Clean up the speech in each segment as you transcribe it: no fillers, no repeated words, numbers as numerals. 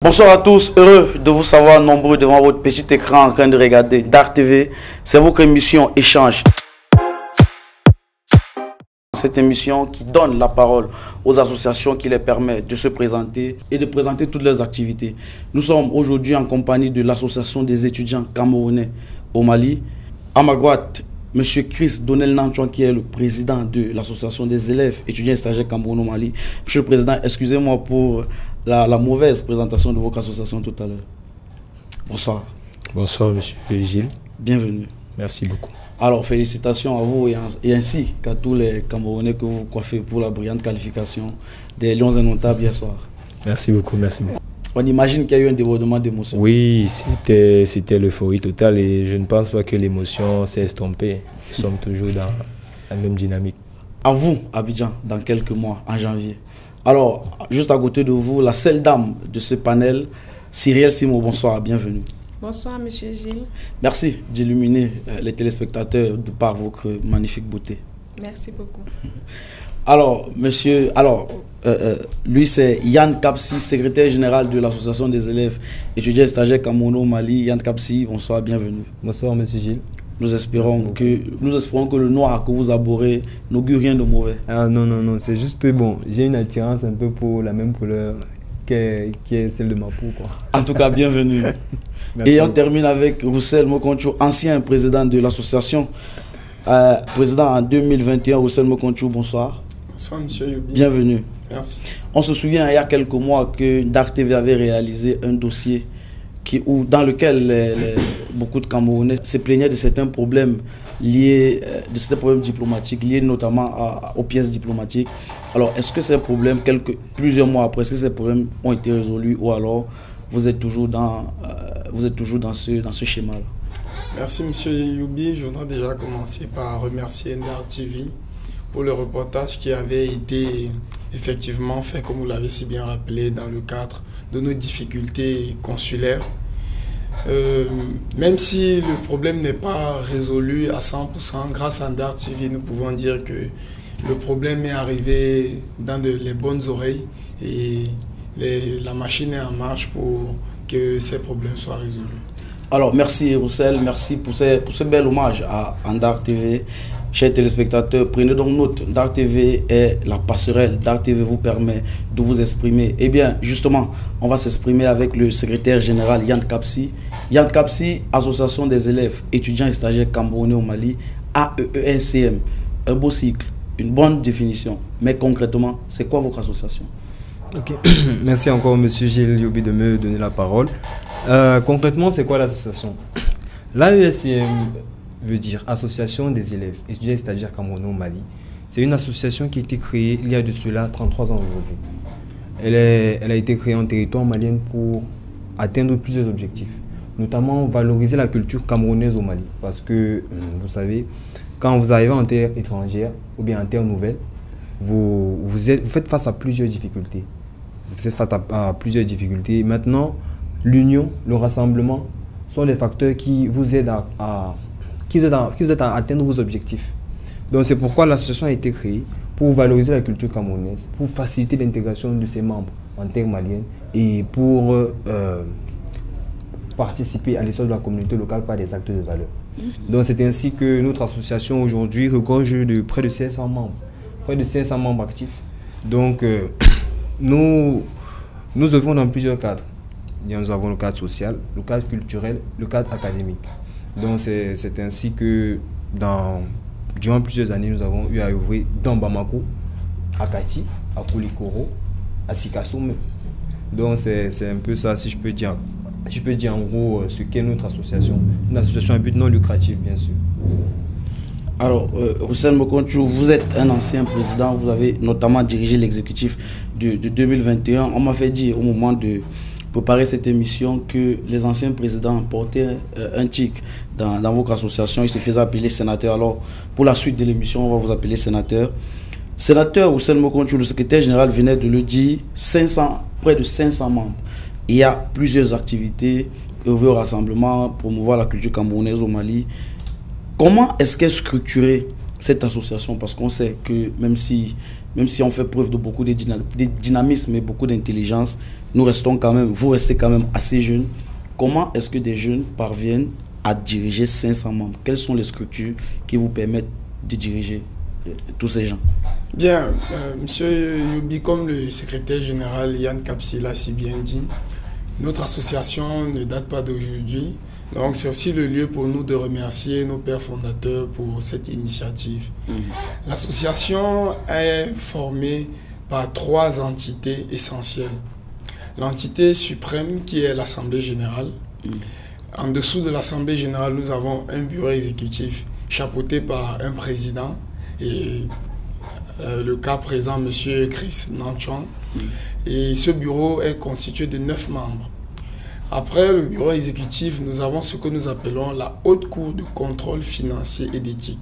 Bonsoir à tous, heureux de vous savoir nombreux devant votre petit écran en train de regarder Dark TV. C'est votre émission Échange. Cette émission qui donne la parole aux associations, qui les permet de se présenter et de présenter toutes leurs activités. Nous sommes aujourd'hui en compagnie de l'association des étudiants camerounais au Mali. À ma droite, M. Chris Donnel Nanchouan, qui est le président de l'association des élèves étudiants et stagiaires camerounais au Mali. Monsieur le Président, excusez-moi pour la mauvaise présentation de votre association tout à l'heure. Bonsoir. Bonsoir, monsieur Gilles. Bienvenue. Merci beaucoup. Alors, félicitations à vous et ainsi qu'à tous les Camerounais que vous coiffez pour la brillante qualification des Lions Indomptables hier soir. Merci beaucoup, merci beaucoup. On imagine qu'il y a eu un débordement d'émotions. Oui, c'était l'euphorie totale et je ne pense pas que l'émotion s'est estompée. Nous sommes toujours dans la même dynamique. À vous, Abidjan, dans quelques mois, en janvier. Alors, juste à côté de vous, la seule dame de ce panel, Cyrielle Simo, bonsoir, bienvenue. Bonsoir, monsieur Gilles. Merci d'illuminer les téléspectateurs de par votre magnifique beauté. Merci beaucoup. Alors, monsieur, lui c'est Yann Kapsi, secrétaire général de l'association des élèves étudiants et stagiaires camerounais au Mali. Yann Kapsi, bonsoir, bienvenue. Bonsoir, monsieur Gilles. Nous espérons que le noir que vous abhorrez n'augure rien de mauvais. Ah non, c'est juste que bon, j'ai une attirance un peu pour la même couleur qui est celle de ma peau, quoi. En tout cas, bienvenue. Et on termine avec Roussel Mokonchou, ancien président de l'association. Président en 2021, Roussel Mokonchou, bonsoir. Bonsoir, monsieur Youbi. Bienvenue. Merci. On se souvient il y a quelques mois que Dark TV avait réalisé un dossier dans lequel beaucoup de Camerounais se plaignaient de certains problèmes liés, de certains problèmes diplomatiques, liés notamment aux pièces diplomatiques. Alors, est-ce que ces problèmes, plusieurs mois après, est-ce que ces problèmes ont été résolus ou alors vous êtes toujours dans ce schéma-là? Merci, monsieur Youbi. Je voudrais déjà commencer par remercier Dark TV pour le reportage qui avait été effectivement fait, comme vous l'avez si bien rappelé, dans le cadre de nos difficultés consulaires. Même si le problème n'est pas résolu à 100%, grâce à Dark TV, nous pouvons dire que le problème est arrivé dans les bonnes oreilles et la machine est en marche pour que ces problèmes soient résolus. Alors, merci Roussel, merci pour ce bel hommage à Dark TV. Chers téléspectateurs, prenez donc note, Dark TV est la passerelle. Dark TV vous permet de vous exprimer. Eh bien, justement, on va s'exprimer avec le secrétaire général Yann Kapsi. Yann Kapsi, Association des élèves étudiants et stagiaires camerounais au Mali, AEENCM. Un beau cycle, une bonne définition. Mais concrètement, c'est quoi votre association? Ok, merci encore monsieur Gilles Youbi de me donner la parole. Concrètement, c'est quoi l'association? L'AEENCM veut dire Association des élèves étudiants et stagiaires camerounais au Mali. C'est une association qui a été créée il y a de cela 33 ans aujourd'hui. Elle a été créée en territoire malien pour atteindre plusieurs objectifs, notamment valoriser la culture camerounaise au Mali. Parce que, vous savez, quand vous arrivez en terre étrangère ou bien en terre nouvelle, vous faites face à plusieurs difficultés. Vous êtes face à plusieurs difficultés. Maintenant, l'union, le rassemblement sont les facteurs qui vous aident à atteindre vos objectifs. Donc c'est pourquoi l'association a été créée pour valoriser la culture camerounaise, pour faciliter l'intégration de ses membres en terre malienne et pour participer à l'essor de la communauté locale par des actes de valeur. Donc c'est ainsi que notre association aujourd'hui regorge de près de 500 membres, actifs. Donc nous œuvrons dans plusieurs cadres. Nous avons le cadre social, le cadre culturel, le cadre académique. Donc c'est ainsi que durant plusieurs années, nous avons eu à œuvrer dans Bamako, à Kati, à Koulikoro, à Sikasso même. Donc c'est un peu ça, si je peux dire en gros ce qu'est notre association. Une association à but non lucratif, bien sûr. Alors, Roussel Mokonchou, vous êtes un ancien président, vous avez notamment dirigé l'exécutif de 2021. On m'a fait dire au moment de préparer cette émission que les anciens présidents portaient un tic dans votre association. Ils se faisaient appeler sénateur. Alors, pour la suite de l'émission, on va vous appeler sénateur. Sénateur Roussel Mokonchou, le secrétaire général venait de le dire, près de 500 membres. Il y a plusieurs activités, au rassemblement, promouvoir la culture camerounaise au Mali. Comment est-ce qu'est structurée cette association, parce qu'on sait que même si on fait preuve de beaucoup de dynamisme et beaucoup d'intelligence, vous restez quand même assez jeunes. Comment est-ce que des jeunes parviennent à diriger 500 membres? Quelles sont les structures qui vous permettent de diriger tous ces gens? Bien, Monsieur Youbi, comme le secrétaire général Yann Kapsi l'a si bien dit, notre association ne date pas d'aujourd'hui. Donc c'est aussi le lieu pour nous de remercier nos pères fondateurs pour cette initiative. L'association est formée par 3 entités essentielles. L'entité suprême qui est l'Assemblée générale. En dessous de l'Assemblée générale, nous avons un bureau exécutif chapeauté par un président et le cas présent, M. Chris Nanchuan. Et ce bureau est constitué de 9 membres. Après le bureau exécutif, nous avons ce que nous appelons la Haute Cour de contrôle financier et d'éthique,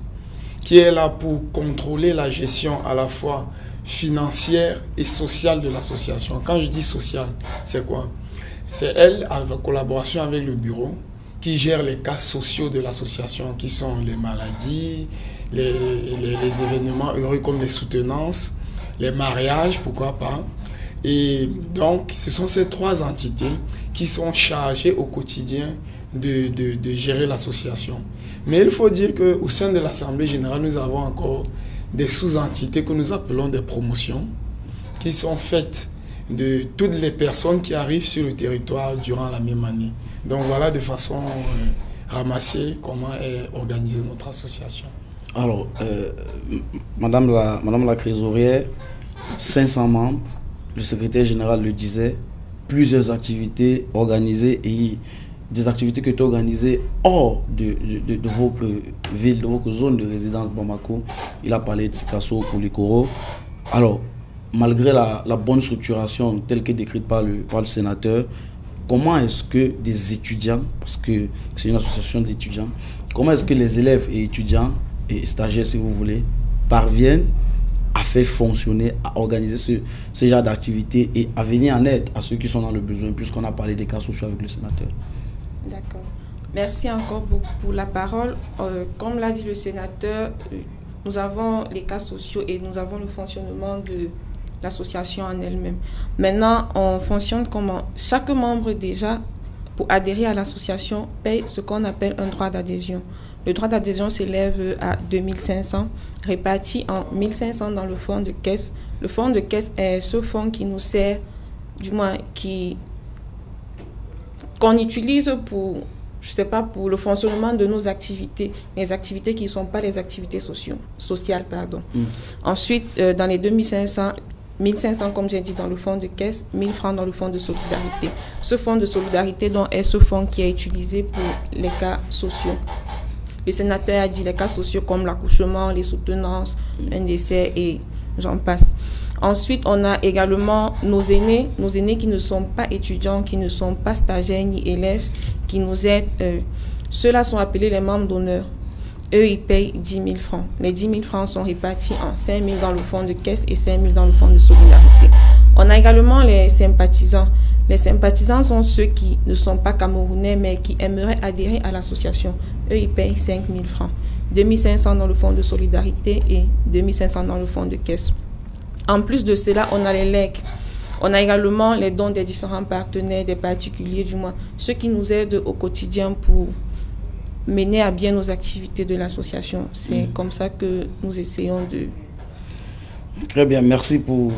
qui est là pour contrôler la gestion à la fois financière et sociale de l'association. Quand je dis sociale, c'est quoi? C'est elle, en collaboration avec le bureau, qui gère les cas sociaux de l'association, qui sont les maladies, les événements heureux comme les soutenances, les mariages, pourquoi pas. Et donc, ce sont ces 3 entités qui sont chargées au quotidien de gérer l'association. Mais il faut dire qu'au sein de l'Assemblée générale, nous avons encore des sous-entités que nous appelons des promotions, qui sont faites de toutes les personnes qui arrivent sur le territoire durant la même année. Donc voilà de façon ramassée comment est organisée notre association. Alors, Madame la trésorière, 500 membres, le secrétaire général le disait, plusieurs activités organisées et des activités qui étaient organisées hors de votre ville, de votre zone de résidence Bamako. Il a parlé de Sikasso, Koulikoro. Alors, malgré la bonne structuration telle que décrite par le sénateur, comment est-ce que des étudiants, parce que c'est une association d'étudiants, comment est-ce que les élèves et étudiants et stagiaires, si vous voulez, parviennent à faire fonctionner, à organiser ce genre d'activités et à venir en aide à ceux qui sont dans le besoin, puisqu'on a parlé des cas sociaux avec le sénateur? D'accord. Merci encore beaucoup pour la parole. Comme l'a dit le sénateur, nous avons les cas sociaux et nous avons le fonctionnement de l'association en elle-même. Maintenant, on fonctionne comment? Chaque membre, déjà, pour adhérer à l'association, paye ce qu'on appelle un droit d'adhésion. Le droit d'adhésion s'élève à 2500, réparti en 1500 dans le fonds de caisse. Le fonds de caisse est ce fonds qui nous sert, du moins qu'on utilise pour, je sais pas, pour le fonctionnement de nos activités, les activités qui ne sont pas les activités sociales. Ensuite, dans les 2500, 1500, comme j'ai dit, dans le fonds de caisse, 1000 francs dans le fonds de solidarité. Ce fonds de solidarité donc, est ce fonds qui est utilisé pour les cas sociaux. Le sénateur a dit les cas sociaux comme l'accouchement, les soutenances, un décès et j'en passe. Ensuite, on a également nos aînés qui ne sont pas étudiants, qui ne sont pas stagiaires ni élèves, qui nous aident. Ceux-là sont appelés les membres d'honneur. Eux, ils payent 10 000 francs. Les 10 000 francs sont répartis en 5 000 dans le fonds de caisse et 5 000 dans le fonds de solidarité. On a également les sympathisants. Les sympathisants sont ceux qui ne sont pas camerounais mais qui aimeraient adhérer à l'association. Eux, ils payent 5 000 francs. 2 500 dans le fonds de solidarité et 2 500 dans le fonds de caisse. En plus de cela, on a les legs. On a également les dons des différents partenaires, des particuliers du moins, ceux qui nous aident au quotidien pour mener à bien nos activités de l'association. C'est comme ça que nous essayons de... Très bien, merci pour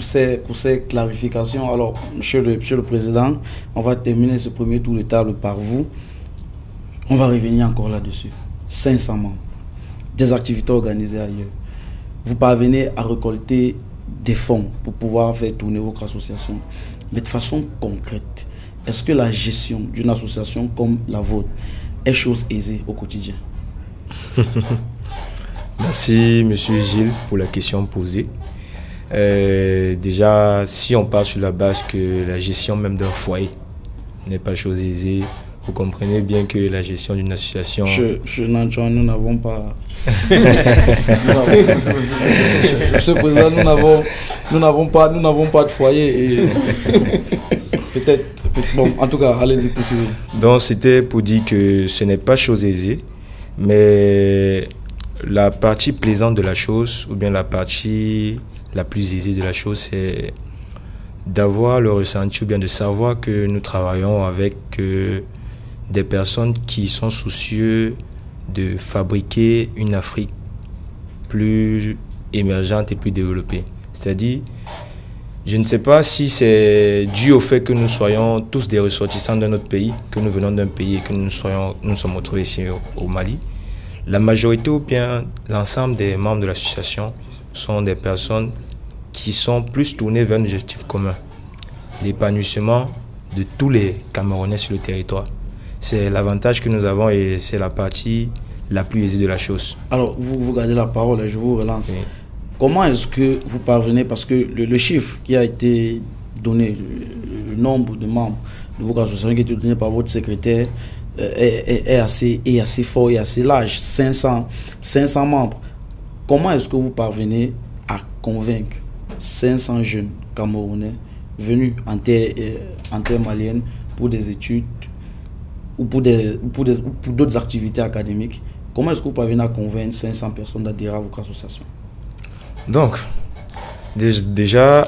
ces clarifications. Alors, monsieur le Président, on va terminer ce premier tour de table par vous. On va revenir encore là-dessus. 500 membres, des activités organisées ailleurs. Vous parvenez à récolter des fonds pour pouvoir faire tourner votre association. Mais de façon concrète, est-ce que la gestion d'une association comme la vôtre est chose aisée au quotidien? Merci, monsieur Gilles, pour la question posée. Déjà, si on part sur la base que la gestion même d'un foyer n'est pas chose aisée, vous comprenez bien que la gestion d'une association... Monsieur Nanchuan, nous n'avons pas... Monsieur le Président, nous n'avons pas de foyer et peut-être... Bon, en tout cas, allez-y. Donc, c'était pour dire que ce n'est pas chose aisée, mais La partie plaisante de la chose, ou bien la partie la plus aisée de la chose, c'est d'avoir le ressenti, ou bien de savoir que nous travaillons avec des personnes qui sont soucieuses de fabriquer une Afrique plus émergente et plus développée. C'est-à-dire, je ne sais pas si c'est dû au fait que nous soyons tous des ressortissants de notre pays, que nous venons d'un pays et que nous sommes retrouvés ici au Mali. La majorité ou bien l'ensemble des membres de l'association sont des personnes qui sont plus tournées vers un objectif commun, l'épanouissement de tous les Camerounais sur le territoire. C'est l'avantage que nous avons et c'est la partie la plus aisée de la chose. Alors, vous gardez la parole et je vous relance. Oui. Comment est-ce que vous parvenez, parce que le chiffre qui a été donné, le nombre de membres de vos associations qui a été donné par votre secrétaire est assez fort et assez large, 500 membres. Comment est-ce que vous parvenez à convaincre 500 jeunes Camerounais venus en terre malienne pour des études ou pour d'autres activités académiques? Comment est-ce que vous parvenez à convaincre 500 personnes d'adhérer à votre association? Donc, déjà...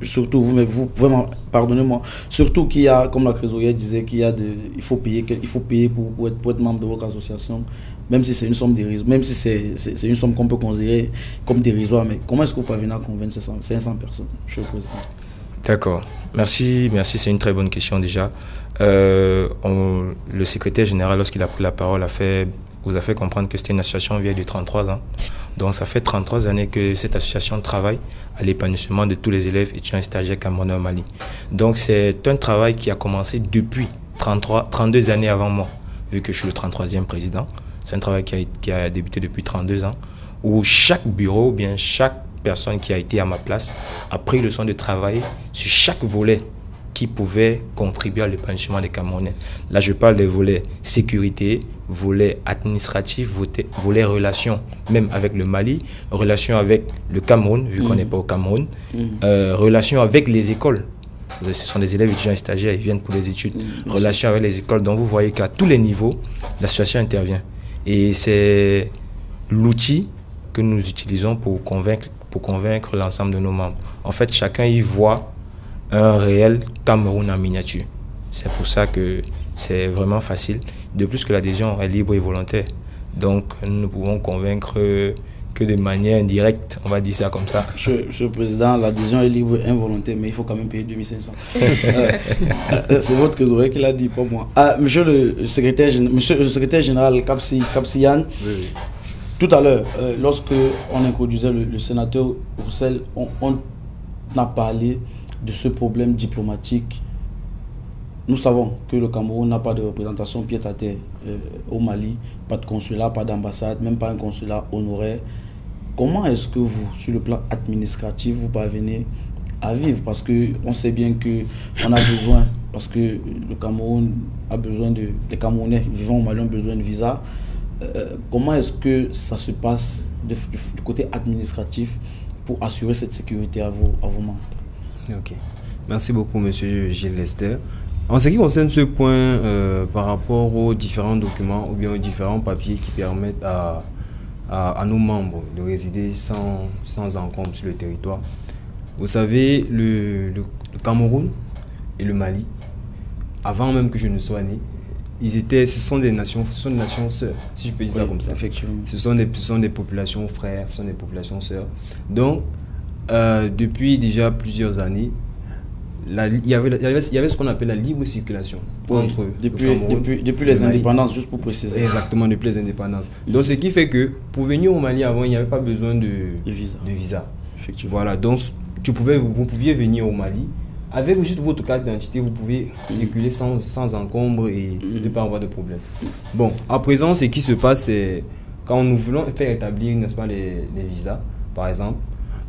Surtout, vous vraiment, pardonnez-moi, surtout qu'il y a, comme la trésorière disait, il faut payer pour être membre de votre association, même si c'est une somme dérisoire, même si c'est une somme qu'on peut considérer comme dérisoire, mais comment est-ce que vous parvenez à convaincre 500 personnes, Monsieur le Président? D'accord, merci, c'est une très bonne question déjà. Le secrétaire général, lorsqu'il a pris la parole, vous a fait comprendre que c'était une association vieille de 33 ans. Donc ça fait 33 années que cette association travaille à l'épanouissement de tous les élèves étudiants et stagiaires camerounais au Mali. Donc c'est un travail qui a commencé depuis 32 années avant moi, vu que je suis le 33e président. C'est un travail qui a débuté depuis 32 ans, où chaque bureau, ou bien chaque personne qui a été à ma place a pris le soin de travailler sur chaque volet qui pouvait contribuer à l'épanouissement des Camerounais. Là, je parle des volets sécurité, volets administratifs, volets relations, même avec le Mali, relations avec le Cameroun, vu qu'on n'est pas au Cameroun, relations avec les écoles. Ce sont des élèves étudiants et stagiaires, ils viennent pour les études. Relations avec les écoles, donc vous voyez qu'à tous les niveaux, l'association intervient. Et c'est l'outil que nous utilisons pour convaincre l'ensemble de nos membres. En fait, chacun y voit un réel Cameroun en miniature. C'est pour ça que c'est vraiment facile. De plus que l'adhésion est libre et volontaire. Donc, nous ne pouvons convaincre que de manière indirecte, on va dire ça comme ça. Monsieur le Président, l'adhésion est libre et involontaire, mais il faut quand même payer 2500. C'est votre trésorier qui l'a dit, pas moi. Monsieur le secrétaire général Kapsiyan, oui. Tout à l'heure, lorsque on introduisait le sénateur Roussel, on a parlé de ce problème diplomatique. Nous savons que le Cameroun n'a pas de représentation pied-à-terre au Mali, pas de consulat, pas d'ambassade, même pas un consulat honoraire. Comment est-ce que vous, sur le plan administratif, vous parvenez à vivre? Parce qu'on sait bien qu'on a besoin, parce que le Cameroun a besoin les Camerounais vivant au Mali ont besoin de visa. Comment est-ce que ça se passe du côté administratif pour assurer cette sécurité à vos membres? Ok. Merci beaucoup, monsieur Gilles Lester. En ce qui concerne ce point, par rapport aux différents documents ou bien aux différents papiers qui permettent à nos membres de résider sans encombre sur le territoire, vous savez, le Cameroun et le Mali, avant même que je ne sois né, ce sont des nations sœurs, si je peux dire ça comme ça. Effectivement. Ce sont des populations frères, ce sont des populations sœurs. Donc, depuis déjà plusieurs années, il y avait ce qu'on appelle la libre circulation entre depuis les indépendances, juste pour préciser. Exactement, depuis les indépendances. Donc, ce qui fait que pour venir au Mali avant, il n'y avait pas besoin de visa. Effectivement. Voilà, donc vous pouviez venir au Mali. Avec juste votre carte d'identité, vous pouvez circuler sans encombre et ne pas avoir de problème. Bon, à présent, ce qui se passe, c'est quand nous voulons faire établir, n'est-ce pas, les visas, par exemple,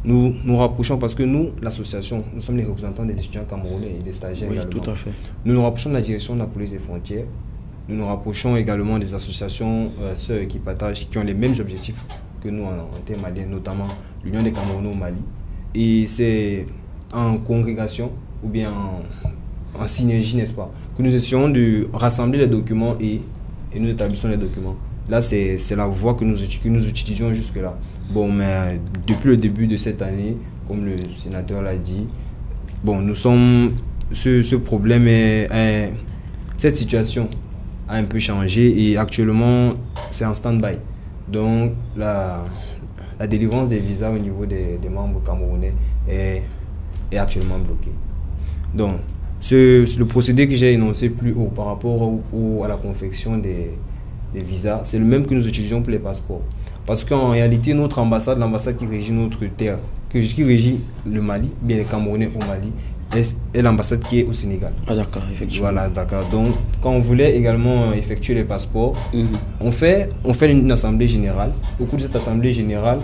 nous nous rapprochons parce que nous, l'association, nous sommes les représentants des étudiants camerounais et des stagiaires également. Tout à fait. Nous nous rapprochons de la direction de la police des frontières. Nous nous rapprochons également des associations sœurs qui ont les mêmes objectifs que nous en termes maliens, notamment l'Union des Camerounais au Mali. Et c'est en congrégation ou bien en synergie, n'est-ce pas, que nous essayons de rassembler les documents et nous établissons les documents Là, c'est la voie que nous utilisons jusque-là. Bon, mais depuis le début de cette année, comme le sénateur l'a dit, bon, nous sommes... Ce problème cette situation a un peu changé et actuellement, c'est en stand-by. Donc, la délivrance des visas au niveau des membres camerounais est actuellement bloquée. Donc, le procédé que j'ai énoncé plus haut par rapport à la confection des visas, c'est le même que nous utilisons pour les passeports. Parce qu'en réalité, notre ambassade, l'ambassade qui régit notre terre, qui régit le Mali, bien les Camerounais au Mali, est l'ambassade qui est au Sénégal. Ah d'accord, effectivement. Voilà, d'accord. Donc, quand on voulait également effectuer les passeports, on fait une assemblée générale. Au cours de cette assemblée générale,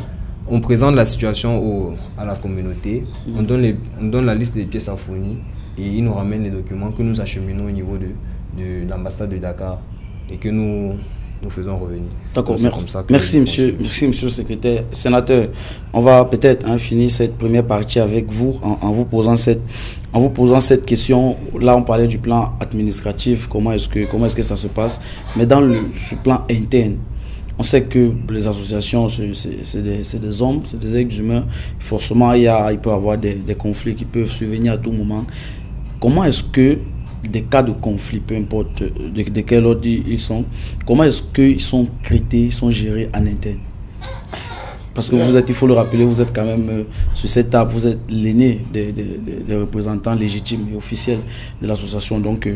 on présente la situation à la communauté, on donne la liste des pièces à fournir et ils nous ramènent les documents que nous acheminons au niveau de l'ambassade de Dakar et que nous faisons revenir. D'accord, merci monsieur le secrétaire. Sénateur, on va peut-être finir cette première partie avec vous en vous posant cette question. Là, on parlait du plan administratif, comment est-ce que ça se passe, mais dans ce plan interne, on sait que les associations, c'est des hommes, c'est des êtres humains. Forcément, il peut y avoir des conflits qui peuvent survenir à tout moment. Comment est-ce que des cas de conflit, peu importe de quel ordre ils sont, comment est-ce qu'ils sont traités, ils sont gérés en interne? Parce que vous êtes, il faut le rappeler, vous êtes quand même sur cette table, vous êtes l'aîné des représentants légitimes et officiels de l'association. Donc,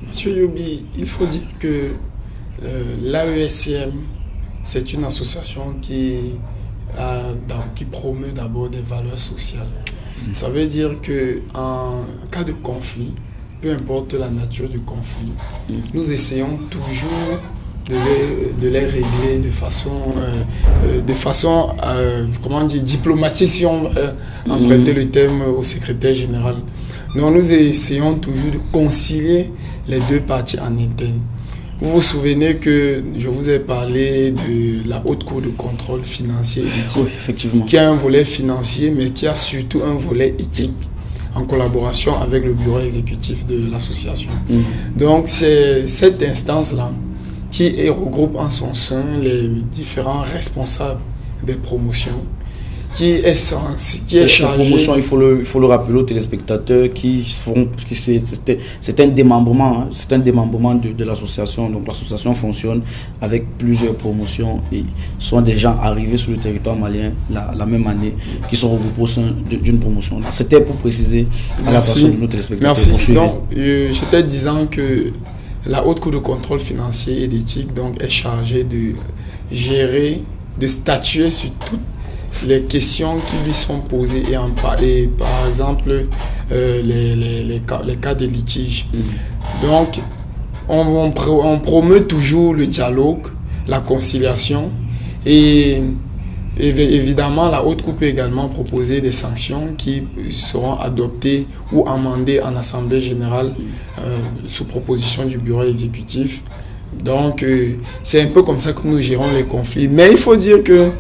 Monsieur Yobi, il faut dire que l'AESCM, c'est une association qui promeut d'abord des valeurs sociales. Ça veut dire qu'en cas de conflit, peu importe la nature du conflit, nous essayons toujours de les régler de façon comment dire, diplomatique, si on veut emprunter le terme au secrétaire général. Donc nous essayons toujours de concilier les deux parties en interne. Vous vous souvenez que je vous ai parlé de la Haute Cour de contrôle financier et éthique, oui, effectivement, qui a un volet financier, mais qui a surtout un volet éthique, en collaboration avec le bureau exécutif de l'association. Donc c'est cette instance-là qui regroupe en son sein les différents responsables des promotions, qui est chargé... La promotion, il faut le rappeler aux téléspectateurs c'est un démembrement, de l'association. Donc l'association fonctionne avec plusieurs promotions et sont des gens arrivés sur le territoire malien la même année qui sont regroupés au sein d'une promotion. C'était pour préciser à la personne de nos téléspectateurs. Merci. Donc, j'étais disant que la Haute Cour de contrôle financier et d'éthique est chargée de gérer, de statuer sur toutes les questions qui lui sont posées et par exemple les cas de litige. Donc on promeut toujours le dialogue, la conciliation et évidemment la Haute Cour peut également proposer des sanctions qui seront adoptées ou amendées en assemblée générale sous proposition du bureau exécutif. Donc c'est un peu comme ça que nous gérons les conflits, mais il faut dire que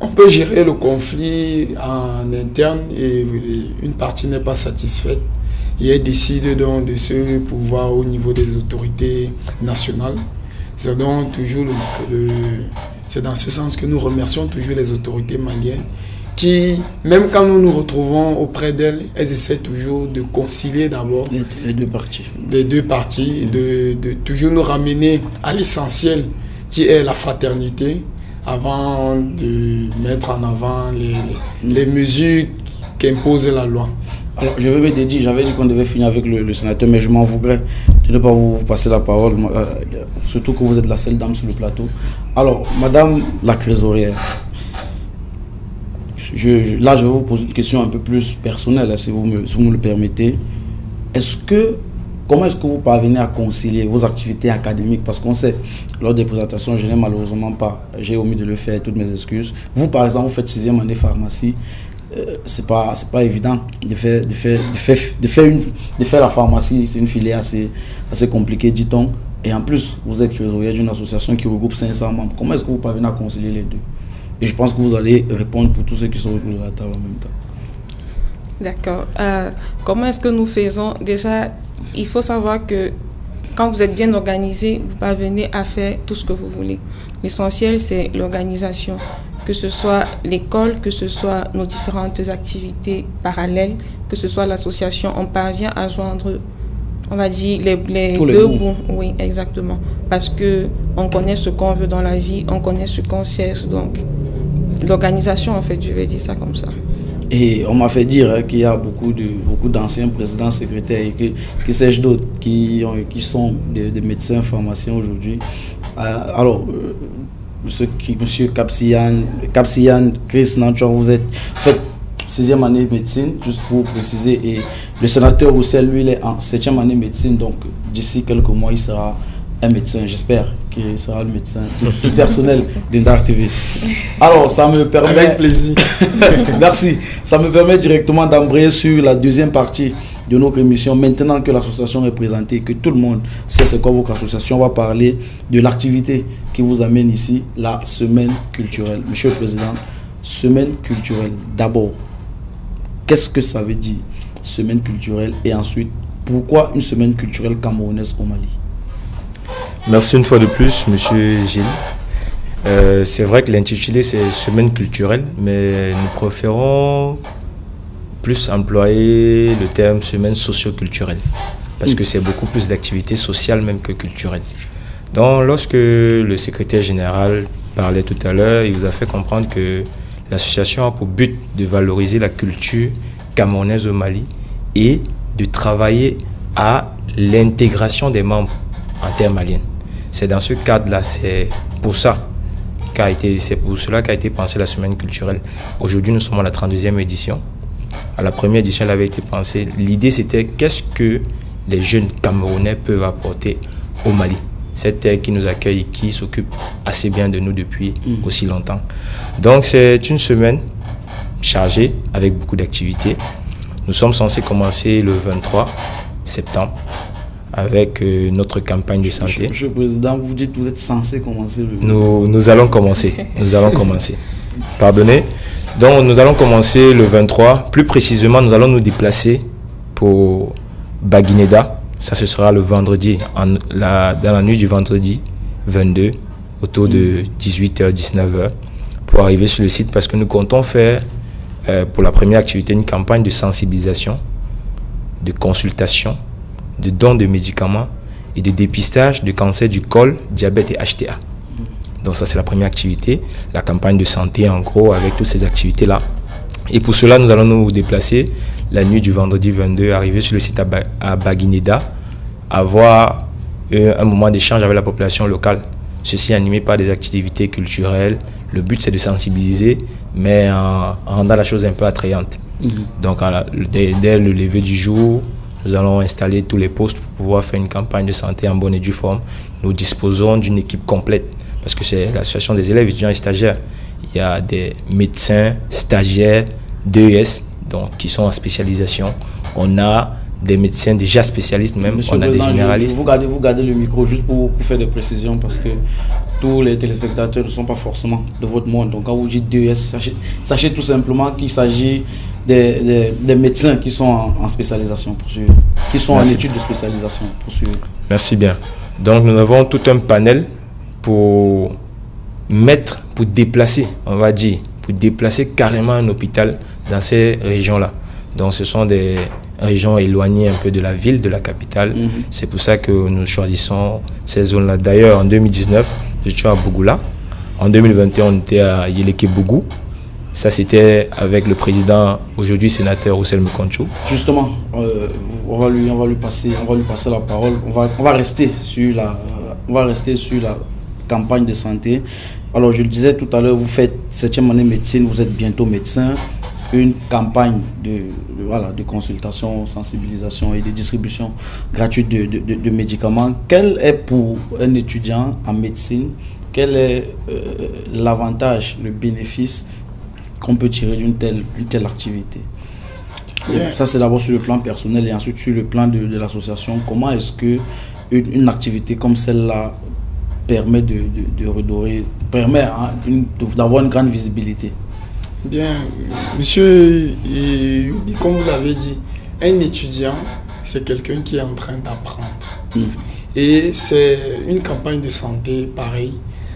on peut gérer le conflit en interne et une partie n'est pas satisfaite et elle décide donc de se pouvoir au niveau des autorités nationales. C'est donc toujours c'est dans ce sens que nous remercions toujours les autorités maliennes qui, même quand nous nous retrouvons auprès d'elles, elles essaient toujours de concilier d'abord les deux parties. Les deux parties, de toujours nous ramener à l'essentiel qui est la fraternité, avant de mettre en avant les mesures qu'impose la loi. Alors, je vais me dédier, j'avais dit qu'on devait finir avec le sénateur, mais je m'en voudrais de ne pas vous passer la parole, surtout que vous êtes la seule dame sur le plateau. Alors, madame la trésorière, là, je vais vous poser une question un peu plus personnelle, si vous me le permettez. Comment est-ce que vous parvenez à concilier vos activités académiques? Parce qu'on sait, lors des présentations, je n'ai malheureusement pas, j'ai omis de le faire, toutes mes excuses. Vous, par exemple, vous faites 6e année pharmacie. C'est pas évident de faire la pharmacie. C'est une filière assez compliquée, dit-on. Et en plus, vous êtes trésorier d'une association qui regroupe 500 membres. Comment est-ce que vous parvenez à concilier les deux? Et je pense que vous allez répondre pour tous ceux qui sont autour de la table en même temps. D'accord. Comment est-ce que nous faisons? Déjà, il faut savoir que quand vous êtes bien organisé, vous parvenez à faire tout ce que vous voulez. L'essentiel, c'est l'organisation. Que ce soit l'école, que ce soit nos différentes activités parallèles, que ce soit l'association, on parvient à joindre, on va dire, les deux bouts. Oui, exactement. Parce qu'on connaît ce qu'on veut dans la vie, on connaît ce qu'on cherche. Donc, l'organisation, en fait, je vais dire ça comme ça. Et on m'a fait dire qu'il y a beaucoup d'anciens présidents, secrétaires, et que sais-je d'autres, qui sont des médecins, pharmaciens aujourd'hui. Alors, Monsieur Kapsiyan, Chris Nanchon, vous faites 6e année de médecine, juste pour préciser. Et le sénateur Roussel, lui, il est en 7e année de médecine. Donc, d'ici quelques mois, il sera un médecin. J'espère qu'il sera le médecin du personnel d'Indar TV. Alors, ça me permet... Avec plaisir. Merci. Ça me permet directement d'embrayer sur la deuxième partie de notre émission. Maintenant que l'association est présentée, que tout le monde sait c'est quoi votre association, on va parler de l'activité qui vous amène ici, la semaine culturelle. Monsieur le Président, semaine culturelle, d'abord, qu'est-ce que ça veut dire, semaine culturelle? Et ensuite, pourquoi une semaine culturelle camerounaise au Mali? Merci une fois de plus, Monsieur Gilles. C'est vrai que l'intitulé, c'est semaine culturelle, mais nous préférons plus employer le terme semaine socio-culturelle, parce que c'est beaucoup plus d'activités sociales même que culturelles. Donc, lorsque le secrétaire général parlait tout à l'heure, il vous a fait comprendre que l'association a pour but de valoriser la culture camerounaise au Mali et de travailler à l'intégration des membres en terre malienne. C'est dans ce cadre-là, c'est pour cela qu'a été pensée la semaine culturelle. Aujourd'hui, nous sommes à la 32e édition. À la première édition, elle avait été pensée. L'idée, c'était qu'est-ce que les jeunes Camerounais peuvent apporter au Mali. Cette terre qui nous accueille et qui s'occupe assez bien de nous depuis aussi longtemps. Donc, c'est une semaine chargée avec beaucoup d'activités. Nous sommes censés commencer le 23 septembre avec notre campagne de santé. Monsieur le Président, vous dites que vous êtes censé commencer le... Nous allons commencer. Nous allons commencer. Pardonnez. Donc, nous allons commencer le 23. Plus précisément, nous allons nous déplacer pour Baguineda. Ça, ce sera le vendredi, dans la nuit du vendredi 22, autour de 18h, 19h, pour arriver sur le site, parce que nous comptons faire, pour la première activité, une campagne de sensibilisation, de consultation, de dons de médicaments et de dépistage de cancer du col, diabète et HTA. Donc ça, c'est la première activité, la campagne de santé en gros, avec toutes ces activités-là. Et pour cela, nous allons nous déplacer la nuit du vendredi 22, arriver sur le site à Baguineda, avoir un moment d'échange avec la population locale. Ceci animé par des activités culturelles. Le but, c'est de sensibiliser, mais en rendant la chose un peu attrayante. Donc dès le lever du jour, nous allons installer tous les postes pour pouvoir faire une campagne de santé en bonne et due forme. Nous disposons d'une équipe complète, parce que c'est l'association des élèves, étudiants et stagiaires. Il y a des médecins, stagiaires, DES, donc, qui sont en spécialisation. On a des médecins déjà spécialistes même, Monsieur on a des généralistes. Vous gardez le micro juste pour faire des précisions, parce que tous les téléspectateurs ne sont pas forcément de votre monde. Donc quand vous dites DES, sachez tout simplement qu'il s'agit des médecins qui sont en spécialisation pour suivre, qui sont en études de spécialisation pour suivre. Merci bien. Donc nous avons tout un panel pour déplacer, on va dire, pour déplacer carrément un hôpital dans ces régions-là. Donc ce sont des régions éloignées un peu de la ville, de la capitale. C'est pour ça que nous choisissons ces zones-là. D'ailleurs, en 2019, j'étais à Bougoula. En 2021, on était à Yeleke-Bougou. Ça, c'était avec le président, aujourd'hui sénateur Roussel Mkonchou. Justement, on va lui passer la parole. On va rester sur la campagne de santé. Alors, je le disais tout à l'heure, vous faites 7e année de médecine, vous êtes bientôt médecin. Une campagne de consultation, sensibilisation et de distribution gratuite de médicaments. Quel est pour un étudiant en médecine, quel est l'avantage, le bénéfice qu'on peut tirer d'une telle activité? Ça, c'est d'abord sur le plan personnel, et ensuite sur le plan de l'association. Comment est-ce que une activité comme celle-là permet de redorer, permet d'avoir une grande visibilité? Bien, monsieur, comme vous l'avez dit, un étudiant, c'est quelqu'un qui est en train d'apprendre. Et c'est une campagne de santé pareil.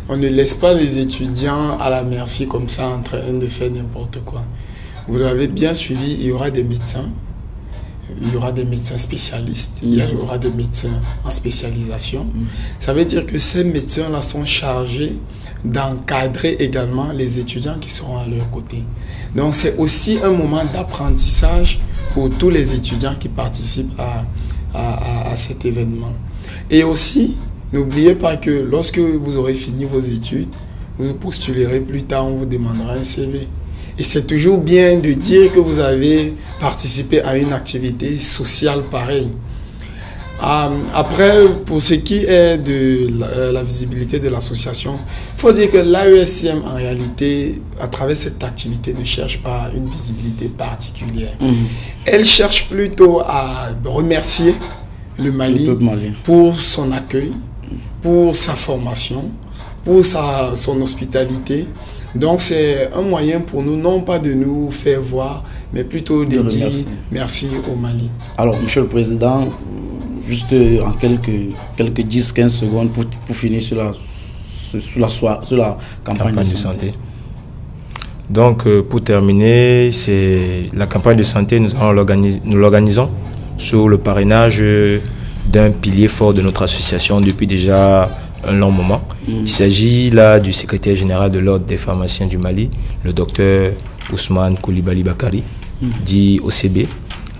On ne laisse pas les étudiants à la merci comme ça en train de faire n'importe quoi. Vous l'avez bien suivi, il y aura des médecins. Il y aura des médecins spécialistes, il y aura des médecins en spécialisation. Ça veut dire que ces médecins-là sont chargés d'encadrer également les étudiants qui seront à leur côté. Donc c'est aussi un moment d'apprentissage pour tous les étudiants qui participent à cet événement. Et aussi, n'oubliez pas que lorsque vous aurez fini vos études, vous postulerez plus tard, on vous demandera un CV. Et c'est toujours bien de dire que vous avez participé à une activité sociale pareille. Après, pour ce qui est de la visibilité de l'association, il faut dire que l'AESCM, en réalité, à travers cette activité, ne cherche pas une visibilité particulière. Elle cherche plutôt à remercier le Mali pour son accueil, pour sa formation, pour son hospitalité. Donc c'est un moyen pour nous, non pas de nous faire voir, mais plutôt de dire merci au Mali. Alors, Monsieur le Président, juste en quelques 10-15 secondes pour finir sur la campagne de santé. Donc, pour terminer, c'est la campagne de santé, nous l'organisons sous le parrainage d'un pilier fort de notre association depuis déjà un long moment. Il s'agit là du secrétaire général de l'Ordre des pharmaciens du Mali, le docteur Ousmane Koulibaly Bakari, dit OCB.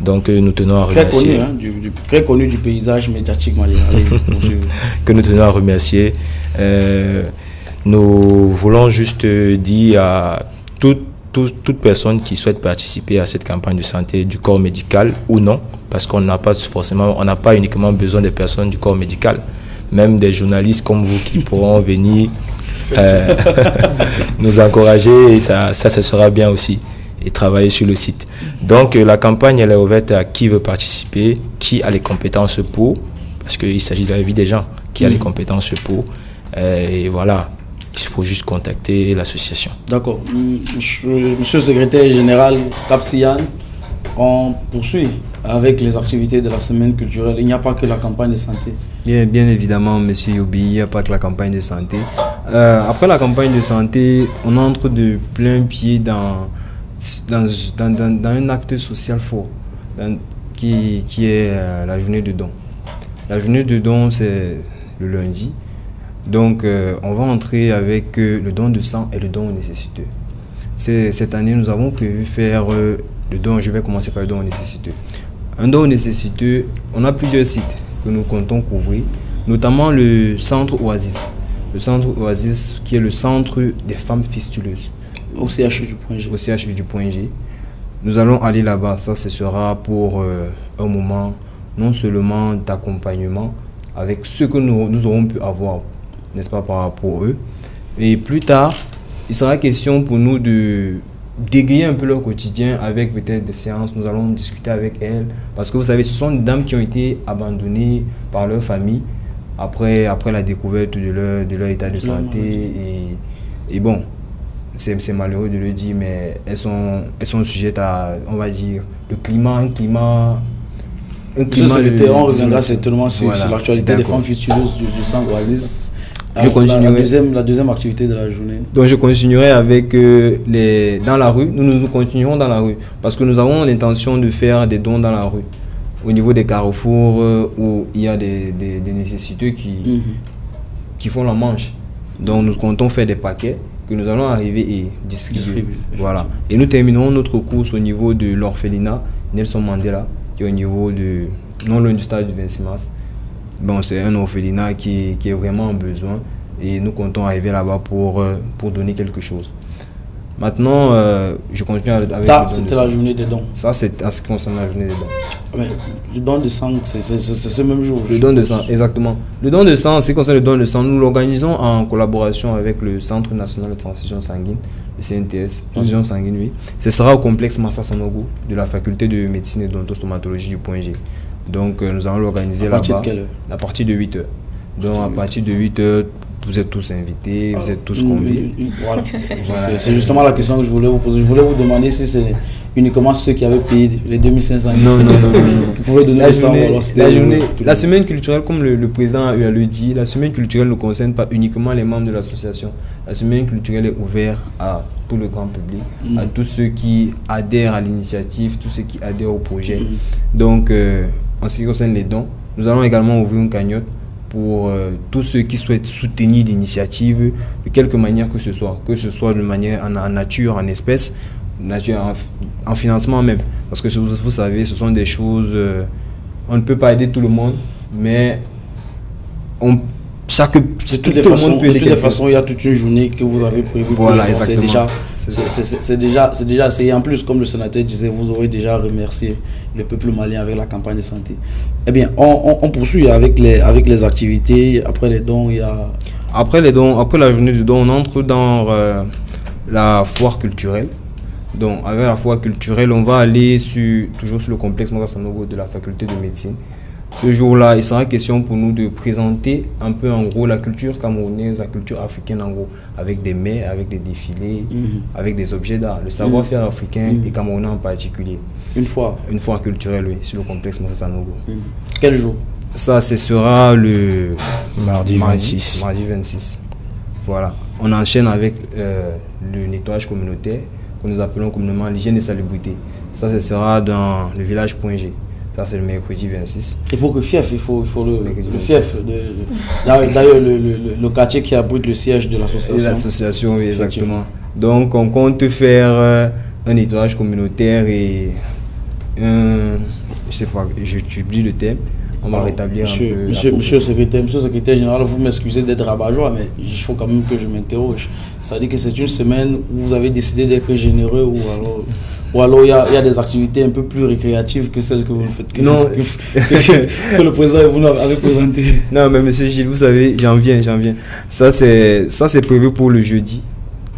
Donc nous tenons à remercier. Très connu du paysage médiatique malien. Que nous tenons à remercier. Nous voulons juste dire à toute personne qui souhaite participer à cette campagne de santé du corps médical ou non, parce qu'on n'a pas uniquement besoin des personnes du corps médical, même des journalistes comme vous qui pourront venir nous encourager, et ça sera bien aussi, et travailler sur le site. Donc la campagne elle est ouverte à qui veut participer, qui a les compétences pour, parce qu'il s'agit de la vie des gens, qui a les compétences pour, et voilà, il faut juste contacter l'association. D'accord. Monsieur le secrétaire général Kapsiyan, on poursuit avec les activités de la semaine culturelle. Il n'y a pas que la campagne de santé. Bien évidemment, monsieur Yobi, il n'y a pas que la campagne de santé. Après la campagne de santé, on entre de plein pied dans un acte social fort qui est la journée de don. La journée de don, c'est le lundi. Donc, on va entrer avec le don de sang et le don aux nécessiteux. Cette année, nous avons prévu faire le don. Je vais commencer par le don aux nécessiteux. Un don aux nécessiteux, on a plusieurs sites que nous comptons couvrir, notamment le centre Oasis. Le centre Oasis qui est le centre des femmes fistuleuses. Au CHU du Point G. Au CHU du Point G. Nous allons aller là-bas. Ça, ce sera pour un moment non seulement d'accompagnement avec ce que nous aurons pu avoir, n'est-ce pas, par rapport à eux. Et plus tard, il sera question pour nous de dégayer un peu leur quotidien avec peut-être des séances. Nous allons discuter avec elles. Parce que vous savez, ce sont des dames qui ont été abandonnées par leur famille après la découverte de leur état de santé. Et bon, c'est malheureux de le dire, mais elles sont sujettes à, on va dire, le climat, un climat. On reviendra certainement sur l'actualité des femmes fistuleuses du centre Oasis. La deuxième activité de la journée. Donc je continuerai avec dans la rue. Nous continuerons dans la rue parce que nous avons l'intention de faire des dons dans la rue. Au niveau des carrefours où il y a des nécessiteux qui font la manche. Donc nous comptons faire des paquets que nous allons arriver et distribuer. Voilà. Et nous terminerons notre course au niveau de l'orphelinat Nelson Mandela, qui est au niveau non loin du stade du 26 mars. Bon, c'est un orphelinat qui est vraiment en besoin et nous comptons arriver là-bas pour donner quelque chose. Maintenant, je continue avec ça, c'était la journée des dons. Ça, c'est en ce qui concerne la journée des dons. Mais le don de sang, c'est ce même jour. Le don de sang, exactement. Le don de sang, en ce qui concerne le don de sang, nous l'organisons en collaboration avec le Centre national de transfusion sanguine, le CNTS, transfusion sanguine, oui. Ce sera au complexe Massa Sanogo de la faculté de médecine et d'odontostomatologie du Point G. Donc nous allons l'organiser là-bas. À partir de quelle heure? À partir de 8h. Donc à partir de 8h, vous êtes tous invités, vous êtes tous conviés. Voilà. C'est justement la question que je voulais vous poser. Je voulais vous demander si c'est uniquement ceux qui avaient payé les 2500. Non. Qui pouvaient donner La le sang, journée, alors c'était la journée, tout le la monde. semaine culturelle, comme le président a eu à le dire, la semaine culturelle ne concerne pas uniquement les membres de l'association. La semaine culturelle est ouverte à tout le grand public, à tous ceux qui adhèrent à l'initiative, tous ceux qui adhèrent au projet. Donc, en ce qui concerne les dons, nous allons également ouvrir une cagnotte pour tous ceux qui souhaitent soutenir l'initiative de quelque manière que ce soit de manière en nature, en espèces, en financement même. Parce que vous savez, ce sont des choses, on ne peut pas aider tout le monde, mais De toutes les façons, il y a toute une journée que vous avez prévue. Voilà, exactement. C'est déjà essayé. En plus, comme le sénateur disait, vous aurez déjà remercié le peuple malien avec la campagne de santé. Eh bien, on poursuit avec les activités. Après les dons, il y a... Après la journée du don, on entre dans la foire culturelle. Donc, avec la foire culturelle, on va aller toujours sur le complexe Manga Sanogo de la faculté de médecine. Ce jour-là, il sera question pour nous de présenter un peu en gros la culture camerounaise, la culture africaine en gros, avec des mets, avec des défilés, avec des objets d'art, le savoir-faire africain et camerounais en particulier. Une foire culturelle, oui, sur le complexe Manga Sanogo. Quel jour? Ça, ce sera le mardi 26. Mardi 26. Voilà. On enchaîne avec le nettoyage communautaire, que nous appelons communément l'hygiène et salubrité. Ça, ce sera dans le village Point G. Ça, c'est le mercredi 26. Il faut le fief. D'ailleurs, le quartier qui abrite le siège de l'association. L'association, oui, exactement. Donc, on compte faire un nettoyage communautaire et je sais pas, j'oublie le thème. On va rétablir un peu. Monsieur le secrétaire général, vous m'excusez d'être rabat-joie, mais il faut quand même que je m'interroge. Ça veut dire que c'est une semaine où vous avez décidé d'être généreux ou alors il y a des activités un peu plus récréatives que celles que vous faites, que le président vous avait présentées. Non, mais monsieur Gilles, vous savez, j'en viens. Ça, c'est prévu pour le jeudi.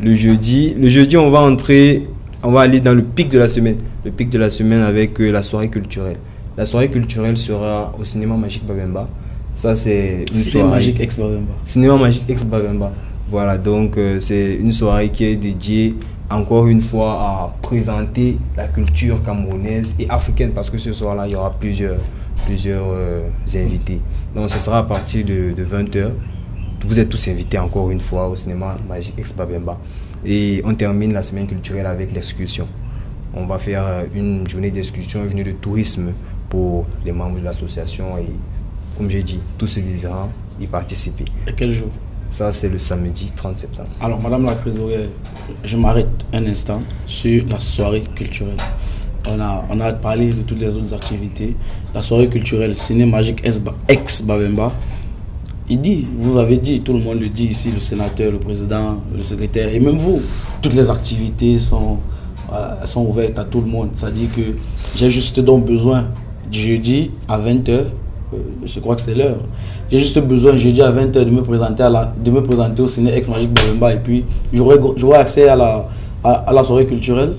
Le jeudi, on va aller dans le pic de la semaine. Le pic de la semaine avec la soirée culturelle. La soirée culturelle sera au Cinéma Magique Babemba. Ça, c'est une Cinéma Magique ex-Babemba. Cinéma Magique ex-Babemba. Voilà, donc c'est une soirée qui est dédiée encore une fois à présenter la culture camerounaise et africaine, parce que ce soir-là, il y aura plusieurs invités. Donc ce sera à partir de 20h. Vous êtes tous invités encore une fois au Cinéma Magique ex-Babemba. Et on termine la semaine culturelle avec l'excursion. On va faire une journée d'excursion, une journée de tourisme pour les membres de l'association et, comme j'ai dit, tous ceux qui désirent y participer. Et quel jour? Ça, c'est le samedi 30 septembre. Alors, Madame la Trésorière, je m'arrête un instant sur la soirée culturelle. On a parlé de toutes les autres activités. La soirée culturelle, Ciné Magique ex-Babemba, vous avez dit, tout le monde le dit ici, le sénateur, le président, le secrétaire, et même vous, toutes les activités sont ouvertes à tout le monde. C'est-à-dire que j'ai juste donc besoin du jeudi à 20h, je crois que c'est l'heure. J'ai juste besoin jeudi à 20h de me présenter au Ciné Ex Magique Babemba, et puis j'aurai accès à la soirée culturelle.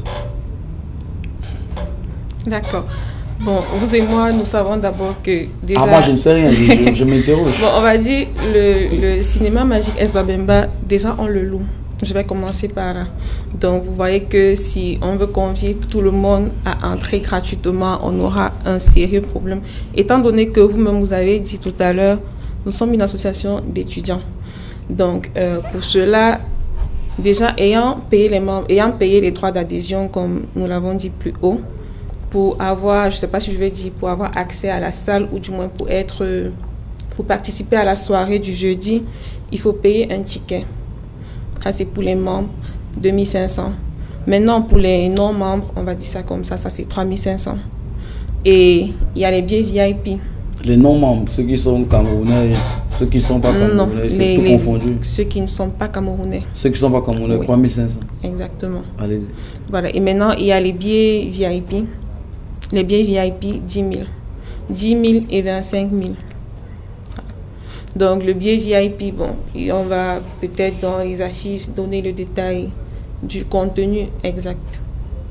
D'accord. Bon, vous et moi, nous savons d'abord que déjà... Ah, moi, je ne sais rien, je m'interroge. Bon, on va dire, le Cinéma Magique ex Babemba, déjà, on le loue. Je vais commencer par là. Donc, vous voyez que si on veut convier tout le monde à entrer gratuitement, on aura un sérieux problème. Étant donné que vous-même, vous avez dit tout à l'heure, nous sommes une association d'étudiants. Donc, pour cela, déjà, ayant payé les droits d'adhésion, comme nous l'avons dit plus haut, pour avoir, je ne sais pas si je vais dire, pour avoir accès à la salle, ou du moins pour participer à la soirée du jeudi, il faut payer un ticket. Ça, c'est pour les membres, 2500. Maintenant, pour les non-membres, on va dire ça comme ça c'est 3500. Et il y a les billets VIP. Les non-membres, ceux qui sont camerounais, ceux qui ne sont pas camerounais, c'est tout confondu. Ceux qui ne sont pas camerounais. Ceux qui ne sont pas camerounais, oui. 3500. Exactement. Allez-y. Voilà. Et maintenant, il y a les billets VIP. Les billets VIP, 10 000. 10 000 et 25 000. Donc, le billet VIP, bon, on va peut-être dans les affiches donner le détail du contenu exact.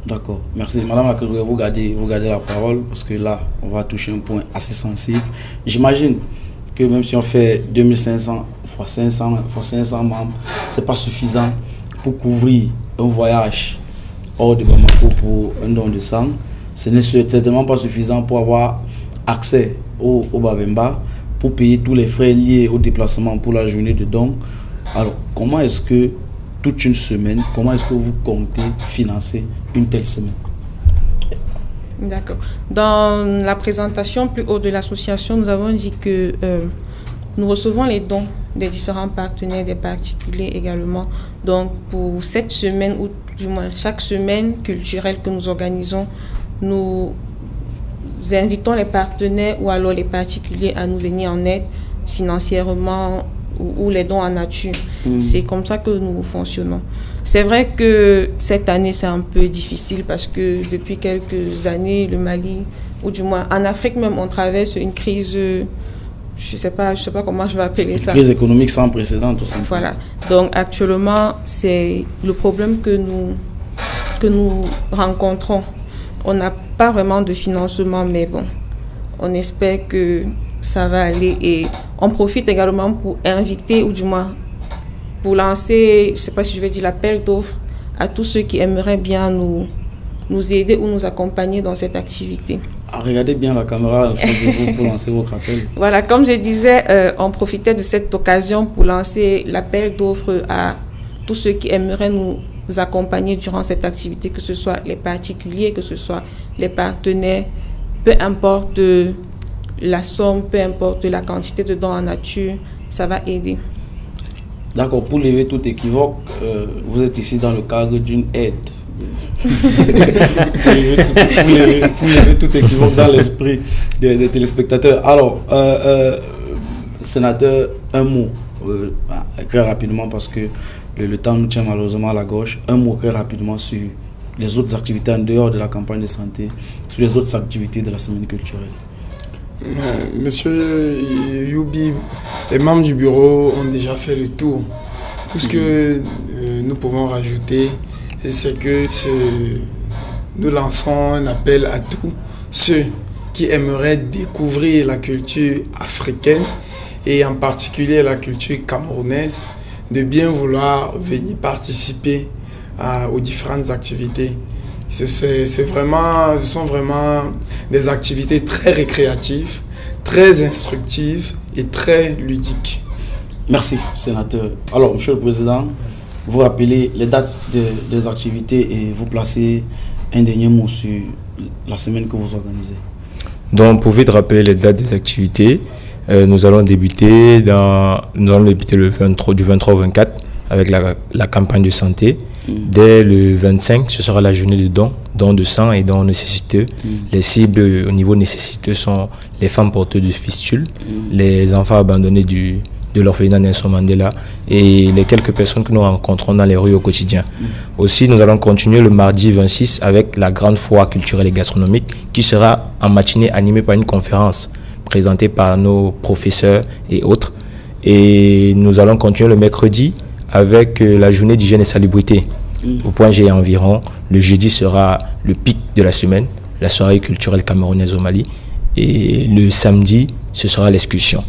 D'accord. Merci. Madame la Trésorière, vous gardez la parole, parce que là, on va toucher un point assez sensible. J'imagine que même si on fait 2500 x 500 membres, ce n'est pas suffisant pour couvrir un voyage hors de Bamako pour un don de sang. Ce n'est certainement pas suffisant pour avoir accès au Babemba, pour payer tous les frais liés au déplacement pour la journée de don. Alors, comment est-ce que toute une semaine, comment est-ce que vous comptez financer une telle semaine? D'accord. Dans la présentation plus haut de l'association, nous avons dit que nous recevons les dons des différents partenaires, des particuliers également. Donc, pour cette semaine, ou du moins chaque semaine culturelle que nous organisons, nous invitons les partenaires ou alors les particuliers à nous venir en aide financièrement ou les dons en nature. C'est comme ça que nous fonctionnons. C'est vrai que cette année, c'est un peu difficile parce que depuis quelques années, le Mali, ou du moins en Afrique même, on traverse une crise, je sais pas comment je vais appeler ça. Une crise économique sans précédent, tout simplement. Voilà. Donc actuellement, c'est le problème que nous rencontrons. On n'a pas vraiment de financement, mais bon, on espère que ça va aller. Et on profite également pour inviter, ou du moins pour lancer, je ne sais pas si je vais dire l'appel d'offres à tous ceux qui aimeraient bien nous aider ou nous accompagner dans cette activité. Regardez bien la caméra, faisez-vous pour lancer votre appel. Voilà, comme je disais, on profitait de cette occasion pour lancer l'appel d'offres à tous ceux qui aimeraient nous accompagner durant cette activité, que ce soit les particuliers, que ce soit les partenaires, peu importe la somme, peu importe la quantité de dons en nature, ça va aider. D'accord, pour lever tout équivoque, vous êtes ici dans le cadre d'une aide. Pour lever tout équivoque dans l'esprit des téléspectateurs. Alors, sénateur, un mot, très rapidement, parce que le temps nous tient malheureusement à la gauche. Un mot très rapidement sur les autres activités en dehors de la campagne de santé, sur les autres activités de la semaine culturelle. Monsieur Youbi, les membres du bureau ont déjà fait le tour. Tout ce que nous pouvons rajouter, c'est que nous lançons un appel à tous ceux qui aimeraient découvrir la culture africaine et en particulier la culture camerounaise, de bien vouloir venir participer aux différentes activités. Ce sont vraiment des activités très récréatives, très instructives et très ludiques. Merci, sénateur. Alors, Monsieur le Président, vous rappelez les dates des activités et vous placez un dernier mot sur la semaine que vous organisez. Donc, pour vite rappeler les dates des activités, nous allons débuter le 23, du 23 au 24 avec la campagne de santé. Dès le 25, ce sera la journée de dons de sang et dons nécessiteux. Les cibles au niveau nécessiteux sont les femmes porteuses de fistules, les enfants abandonnés de l'orphelinat Nelson Mandela et les quelques personnes que nous rencontrons dans les rues au quotidien. Aussi, nous allons continuer le mardi 26 avec la grande foire culturelle et gastronomique qui sera en matinée animée par une conférence présentée par nos professeurs et autres. Et nous allons continuer le mercredi avec la journée d'hygiène et salubrité. Au point G environ, le jeudi sera le pic de la semaine, la soirée culturelle camerounaise au Mali. Et le samedi, ce sera l'excursion.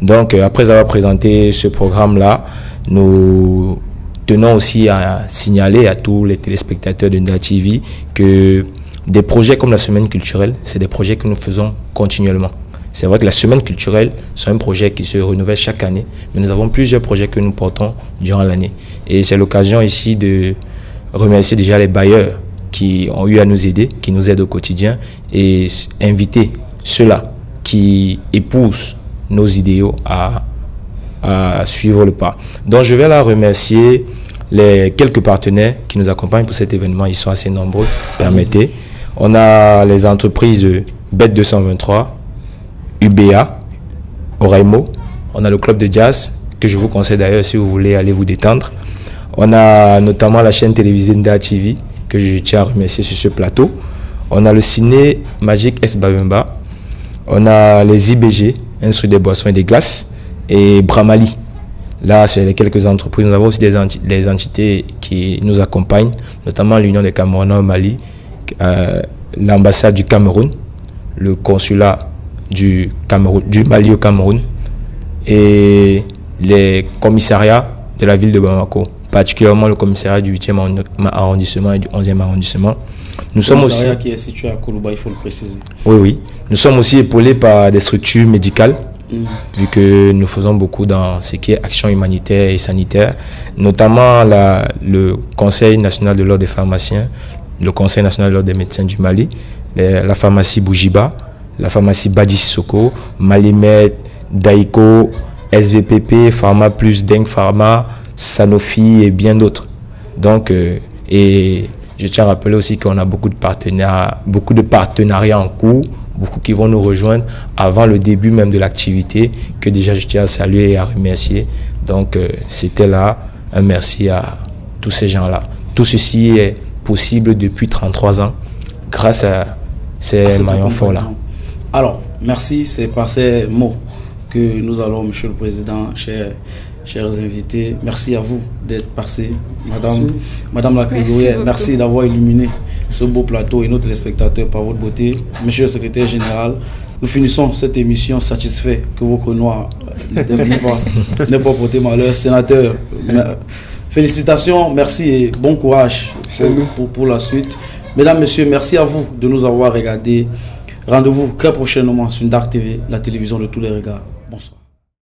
Donc, après avoir présenté ce programme-là, nous tenons aussi à signaler à tous les téléspectateurs de Nda TV que des projets comme la semaine culturelle, c'est des projets que nous faisons continuellement. C'est vrai que la semaine culturelle, c'est un projet qui se renouvelle chaque année, mais nous avons plusieurs projets que nous portons durant l'année. Et c'est l'occasion ici de remercier déjà les bailleurs qui ont eu à nous aider, qui nous aident au quotidien, et inviter ceux-là qui épousent nos idéaux à suivre le pas. Donc je vais là remercier les quelques partenaires qui nous accompagnent pour cet événement. Ils sont assez nombreux, permettez. On a les entreprises BET 223, UBA, Oraimo. On a le club de jazz, que je vous conseille d'ailleurs si vous voulez aller vous détendre. On a notamment la chaîne télévisée Nda TV, que je tiens à remercier sur ce plateau. On a le ciné Magique S Babemba. On a les IBG, Instru des boissons et des glaces, et Bramali. Là, c'est les quelques entreprises. Nous avons aussi des entités qui nous accompagnent, notamment l'Union des Camerounais au Mali, l'ambassade du Cameroun, le consulat du Mali au Cameroun et les commissariats de la ville de Bamako particulièrement le commissariat du 8e arrondissement et du 11e arrondissement. Nous sommes aussi qui est situé à Koulouba, il faut le préciser. Oui. Nous sommes aussi épaulés par des structures médicales, vu que nous faisons beaucoup dans ce qui est action humanitaire et sanitaire, notamment le Conseil national de l'ordre des pharmaciens, le Conseil national de l'ordre des médecins du Mali, la pharmacie Boujiba, la pharmacie Badi Sissoko, Malimed, Daiko, SVPP, Pharma Plus, Deng Pharma, Sanofi et bien d'autres. Donc, et je tiens à rappeler aussi qu'on a beaucoup de partenariats en cours, beaucoup qui vont nous rejoindre avant le début même de l'activité, que déjà je tiens à saluer et à remercier. Donc, c'était là un merci à tous ces gens-là. Tout ceci est possible depuis 33 ans grâce à ces maillons forts-là. Alors, merci, c'est par ces mots que nous allons, Monsieur le Président, chers invités, merci à vous d'être passé. Madame la trésorière, merci d'avoir illuminé ce beau plateau et nos téléspectateurs par votre beauté. Monsieur le secrétaire général, nous finissons cette émission satisfait que vos Noirs n'aient pas porté malheur. Sénateur, félicitations, merci et bon courage pour la suite. Mesdames, Messieurs, merci à vous de nous avoir regardés. Rendez-vous très prochainement sur Dark TV, la télévision de tous les regards. Bonsoir.